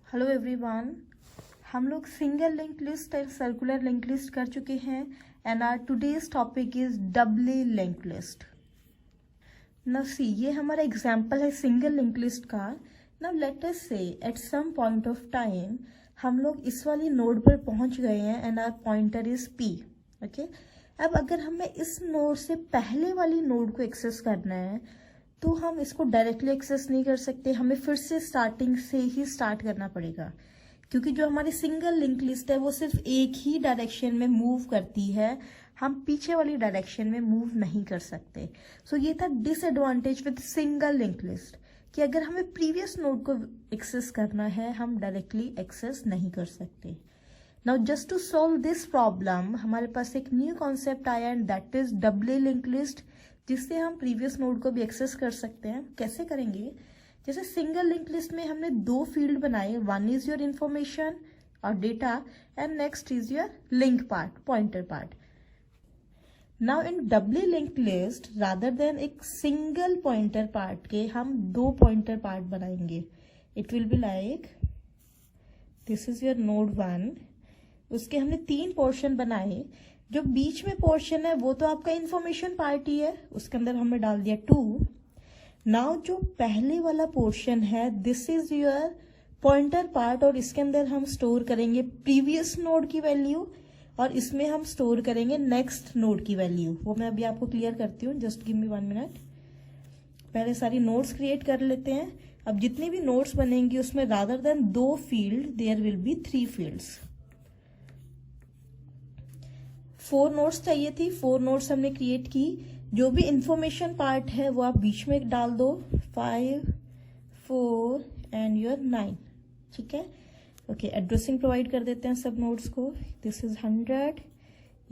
Hello everyone, हम लोग single link list और सर्कुलर लिंक लिस्ट कर चुके हैं and our today's topic is doubly link list. Now see, ये हमारा एग्जांपल है सिंगल लिंक लिस्ट का। Now let us say at some point of time हम लोग इस वाली नोड पर पहुंच गए हैं and our pointer is P. Okay, अब अगर हमें इस नोड से पहले वाली नोड को एक्सेस करना है तो हम इसको डायरेक्टली एक्सेस नहीं कर सकते, हमें फिर से स्टार्टिंग से ही स्टार्ट करना पड़ेगा, क्योंकि जो हमारी सिंगल लिंक लिस्ट है वो सिर्फ एक ही डायरेक्शन में मूव करती है, हम पीछे वाली डायरेक्शन में मूव नहीं कर सकते। सो ये था disadvantage with single link list कि अगर हमें प्रीवियस नोड को एक्सेस करना है हम डायरेक्टली एक्सेस नहीं कर सकते। Now just to solve this problem हमारे पास एक न्यू कॉन्सेप्ट आया and that is doubly link list, जिससे हम प्रीवियस नोड को भी एक्सेस कर सकते हैं। कैसे करेंगे? जैसे सिंगल लिंक लिस्ट में हमने दो फील्ड बनाए, वन इज योर इंफॉर्मेशन और data and next is your link part, pointer part. Now in doubly link list rather than एक सिंगल पॉइंटर पार्ट के हम दो पॉइंटर पार्ट बनाएंगे। It will be like this is your node 1, उसके हमने तीन portion बनाए। जो बीच में पोर्शन है वो तो आपका इंफॉर्मेशन पार्ट ही है, उसके अंदर हमने डाल दिया 2। नाउ जो पहले वाला पोर्शन है this is your pointer part और इसके अंदर हम स्टोर करेंगे प्रीवियस नोड की वैल्यू और इसमें हम स्टोर करेंगे नेक्स्ट नोड की वैल्यू। वो मैं अभी आपको क्लियर करती हूँ, जस्ट गिव मी 1 मिनट। पहले सारी नोड्स क्रिएट कर लेते हैं। अब जितनी भी नोड्स बनेंगी उसमें rather than 2 field there will be 3 fields. 4 nodes चाहिए थी, 4 नोड्स हमने क्रिएट की। जो भी इंफॉर्मेशन पार्ट है वो आप बीच में डाल दो, 5, 4 एंड योर 9। ठीक है, ओके। एड्रेसिंग प्रोवाइड कर देते हैं सब नोड्स को। दिस इज 100,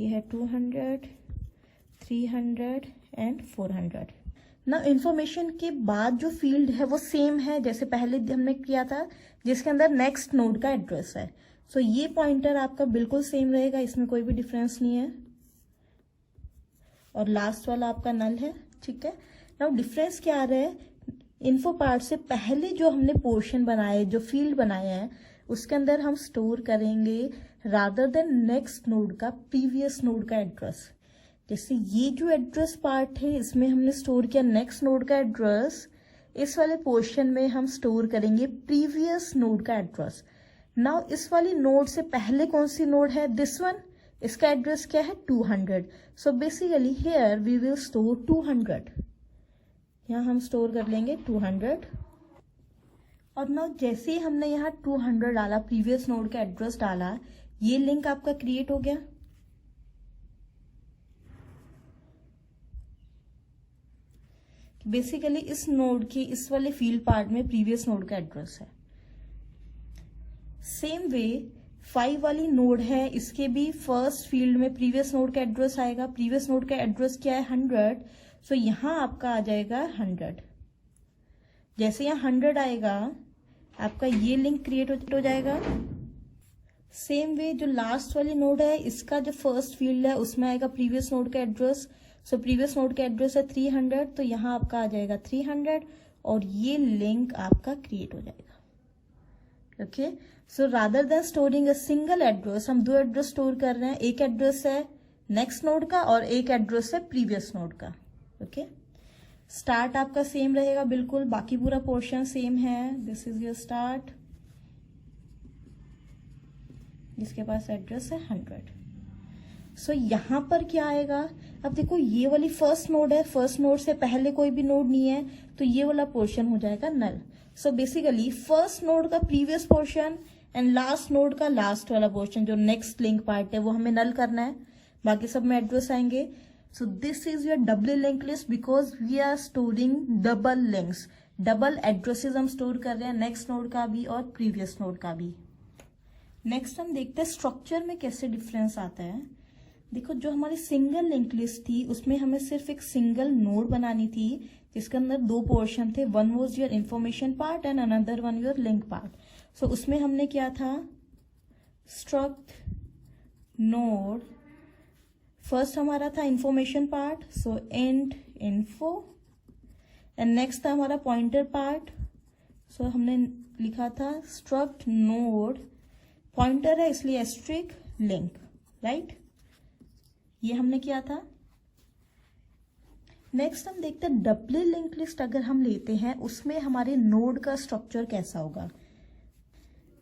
ये है 200, 300 एंड 400। ना इंफॉर्मेशन के बाद जो फील्ड है वो सेम है जैसे पहले हमने किया था, जिसके अंदर नेक्स्ट नोड का एड्रेस है। सो ये पॉइंटर आपका बिल्कुल सेम रहेगा, इसमें कोई भी डिफरेंस नहीं है। और लास्ट वाला आपका नल है। ठीक है, नाउ डिफरेंस क्या आ रहा है? इन्फो पार्ट से पहले जो हमने पोर्शन बनाए, जो फील्ड बनाए हैं, उसके अंदर हम स्टोर करेंगे रादर देन नेक्स्ट नोड का प्रीवियस नोड का एड्रेस। जैसे ये जो एड्रेस पार्ट है इसमें हमने स्टोर किया नेक्स्ट नोड का एड्रेस, इस वाले पोर्शन में हम स्टोर करेंगे प्रीवियस नोड का एड्रेस। नाउ इस वाली नोड से पहले कौन सी नोड है? दिस वन, इसका एड्रेस क्या है? 200। So basically here we will store 200। यहाँ हम स्टोर कर लेंगे 200। और नाउ जैसे ही हमने यहाँ 200 डाला, प्रीवियस नोड का एड्रेस डाला, ये लिंक आपका क्रिएट हो गया। बेसिकली इस नोड के इस वाले फील्ड पार्ट में प्रीवियस नोड का एड्रेस है। सेम वे 5 वाली नोड है, इसके भी फर्स्ट फील्ड में प्रीवियस नोड का एड्रेस आएगा। प्रीवियस नोड का एड्रेस क्या है? 100। सो यहां आपका आ जाएगा 100। जैसे यहाँ 100 आएगा आपका ये लिंक क्रिएट हो जाएगा। सेम वे जो लास्ट वाली नोड है, इसका जो फर्स्ट फील्ड है उसमें आएगा प्रीवियस नोड का एड्रेस। सो प्रीवियस नोड का एड्रेस है 300, तो यहाँ आपका आ जाएगा 300 और ये लिंक आपका क्रिएट हो जाएगा। Okay, so rather than storing a single address, हम दो एड्रेस स्टोर कर रहे हैं। एक एड्रेस है नेक्स्ट नोड का और एक एड्रेस है प्रीवियस नोड का। ओके, स्टार्ट आपका सेम रहेगा बिल्कुल, बाकी पूरा पोर्शन सेम है। दिस इज योर स्टार्ट, जिसके पास एड्रेस है 100। सो यहां पर क्या आएगा? अब देखो ये वाली फर्स्ट नोड है, फर्स्ट नोड से पहले कोई भी नोड नहीं है, तो ये वाला पोर्शन हो जाएगा नल। सो बेसिकली फर्स्ट नोड का previous portion and last node का लास्ट वाला पोर्शन जो नेक्स्ट लिंक पार्ट है वो हमें नल करना है, बाकी सब में एड्रेस आएंगे। So this is your double link list because we are storing double links, double addresses हम स्टोर कर रहे हैं, नेक्स्ट नोड का भी और प्रीवियस नोड का भी। नेक्स्ट हम देखते हैं स्ट्रक्चर में कैसे डिफरेंस आता है। देखो जो हमारी सिंगल लिंक लिस्ट थी उसमें हमें सिर्फ एक सिंगल नोड बनानी थी जिसके अंदर दो पोर्शन थे, one was your information part and another one your link part. So उसमें हमने क्या था? स्ट्रक्ट नोड, फर्स्ट हमारा था information part, so int info, and next था हमारा पॉइंटर पार्ट, सो हमने लिखा था स्ट्रक्ट नोड, पॉइंटर है इसलिए एस्ट्रिक लिंक, राइट, ये हमने किया था। नेक्स्ट हम देखते हैं डबली लिंक लिस्ट अगर हम लेते हैं उसमें हमारे नोड का स्ट्रक्चर कैसा होगा।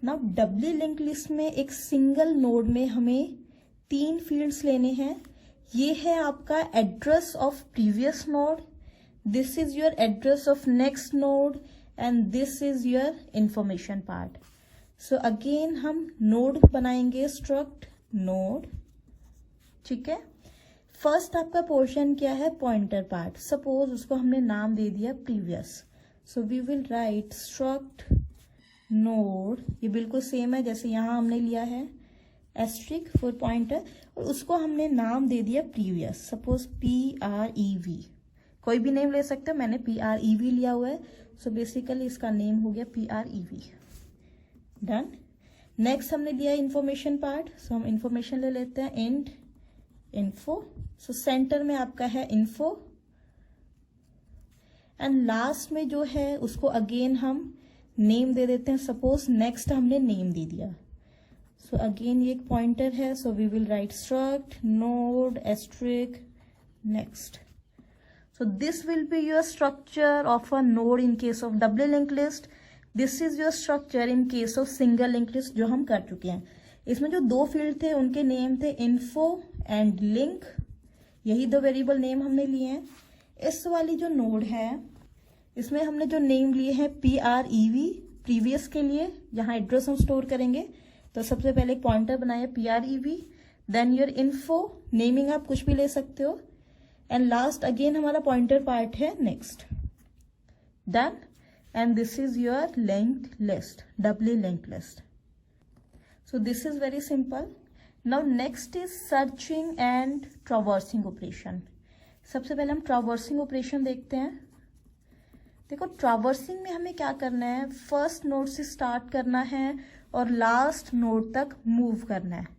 नाउ डबली लिंक लिस्ट में एक सिंगल नोड में हमें 3 फील्ड्स लेने हैं। ये है आपका address of previous node, this is your address of next node and this is your information part. So again हम नोड बनाएंगे, स्ट्रक्ट नोड, ठीक है। फर्स्ट आपका पोर्शन क्या है, पॉइंटर पार्ट। सपोज उसको हमने नाम दे दिया previous, so we will write struct node, ये बिल्कुल सेम है जैसे यहां हमने लिया है एस्ट्रिक फॉर पॉइंटर, और उसको हमने नाम दे दिया प्रीवियस, सपोज PREV, कोई भी नेम ले सकते हो, मैंने PREV लिया हुआ है, सो बेसिकली इसका नेम हो गया PREV, डन। नेक्स्ट हमने लिया इंफॉर्मेशन पार्ट, सो हम इंफॉर्मेशन ले लेते हैं, इंट इन्फो, सो सेंटर में आपका है इन्फो, एंड लास्ट में जो है उसको अगेन हम नेम दे देते हैं, सपोज नेक्स्ट हमने नेम दे दिया, सो अगेन ये एक पॉइंटर है, so we will write struct node asterisk next. So this will be your structure of a node in case of doubly linked list. This is your structure in case of single linked list जो हम कर चुके हैं। इसमें जो 2 field थे उनके name थे info and link, यही 2 वेरिएबल नेम हमने लिए हैं। इस वाली जो नोड है इसमें हमने जो नेम लिए हैं PREV, प्रीवियस के लिए, यहाँ एड्रेस हम स्टोर करेंगे, तो सबसे पहले एक पॉइंटर बनाया PREV, then your info, naming आप कुछ भी ले सकते हो, एंड लास्ट अगेन हमारा पॉइंटर पार्ट है next, done. And this is your linked list, doubly linked list. So this is very simple. Now next is searching and traversing operation. सबसे पहले हम ट्रावर्सिंग ऑपरेशन देखते हैं। देखो ट्रावर्सिंग में हमें क्या करना है, फर्स्ट नोड से स्टार्ट करना है और लास्ट नोड तक मूव करना है।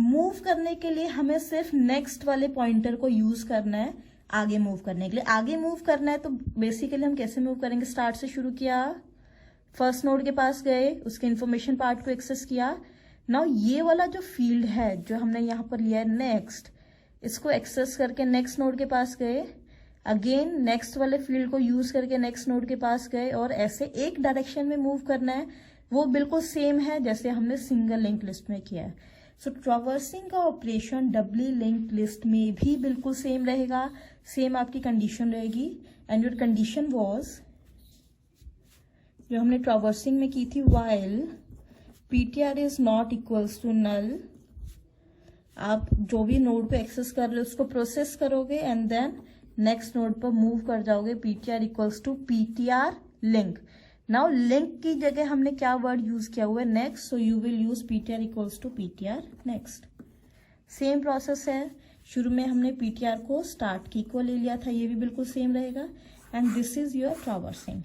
मूव करने के लिए हमें सिर्फ नेक्स्ट वाले पॉइंटर को यूज करना है आगे मूव करने के लिए। आगे मूव करना है तो बेसिकली हम कैसे मूव करेंगे, स्टार्ट से शुरू किया, फर्स्ट नोड के पास गए, उसके इंफॉर्मेशन पार्ट को एक्सेस किया। नाउ ये वाला जो फील्ड है जो हमने यहाँ पर लिया है नेक्स्ट, इसको एक्सेस करके नेक्स्ट नोड के पास गए, अगेन नेक्स्ट वाले फील्ड को यूज करके नेक्स्ट नोड के पास गए, और ऐसे एक डायरेक्शन में मूव करना है। वो बिल्कुल सेम है जैसे हमने सिंगल लिंक लिस्ट में किया है। सो ट्रावर्सिंग का ऑपरेशन डबली लिंक्ड लिस्ट में भी बिल्कुल सेम रहेगा, सेम आपकी कंडीशन रहेगी। एंड योर कंडीशन वाज, जो हमने ट्रावर्सिंग में की थी, while PTR is not equals to null, आप जो भी नोड को एक्सेस कर रहे हो उसको प्रोसेस करोगे एंड देन नेक्स्ट नोड पर मूव कर जाओगे, PTR equals to PTR link. Now link की जगह हमने क्या वर्ड यूज किया हुआ है, next, so you will use PTR equals to PTR next. Same process है, शुरू में हमने PTR को स्टार्ट की को ले लिया था, ये भी बिल्कुल सेम रहेगा। And this is your traversing.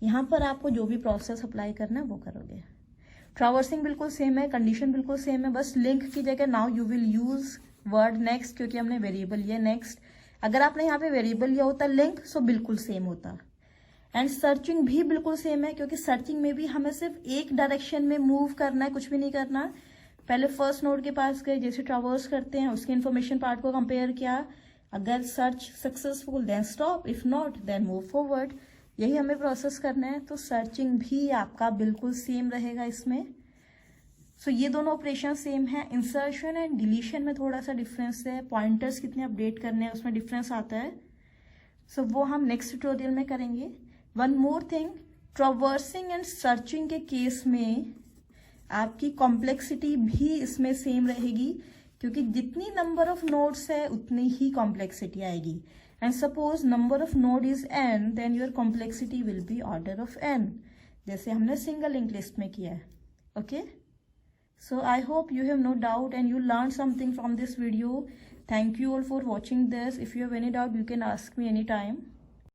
यहाँ पर आपको जो भी प्रोसेस अप्लाई करना है वो करोगे। ट्रावर्सिंग बिल्कुल सेम है, कंडीशन बिल्कुल सेम है, बस लिंक की जगह now you will use word next, क्योंकि हमने वेरिएबल लिया नेक्स्ट। अगर आपने यहाँ पे वेरिएबल लिया होता लिंक, सो बिल्कुल सेम होता। एंड सर्चिंग भी बिल्कुल सेम है, क्योंकि सर्चिंग में भी हमें सिर्फ एक डायरेक्शन में मूव करना है, कुछ भी नहीं करना। पहले फर्स्ट नोड के पास गए, जैसे ट्रावर्स करते हैं, उसके इन्फॉर्मेशन पार्ट को कंपेयर किया, अगर search successful then stop, if not then move forward, यही हमें प्रोसेस करना है। तो सर्चिंग भी आपका बिल्कुल सेम रहेगा इसमें। सो ये दोनों ऑपरेशन सेम है। इंसर्शन एंड डिलीशन में थोड़ा सा डिफरेंस है, पॉइंटर्स कितने अपडेट करने हैं उसमें डिफरेंस आता है। सो वो हम नेक्स्ट ट्यूटोरियल में करेंगे। One more thing, traversing and searching के केस में आपकी कॉम्प्लेक्सिटी भी इसमें सेम रहेगी, क्योंकि जितनी नंबर ऑफ नोड्स है उतनी ही कॉम्प्लेक्सिटी आएगी। And suppose number of node is n, then your complexity will be order of n, जैसे हमने सिंगल लिंक लिस्ट में किया है। Okay, so I hope you have no doubt and you learned something from this video. Thank you all for watching this. If you have any doubt, you can ask me anytime.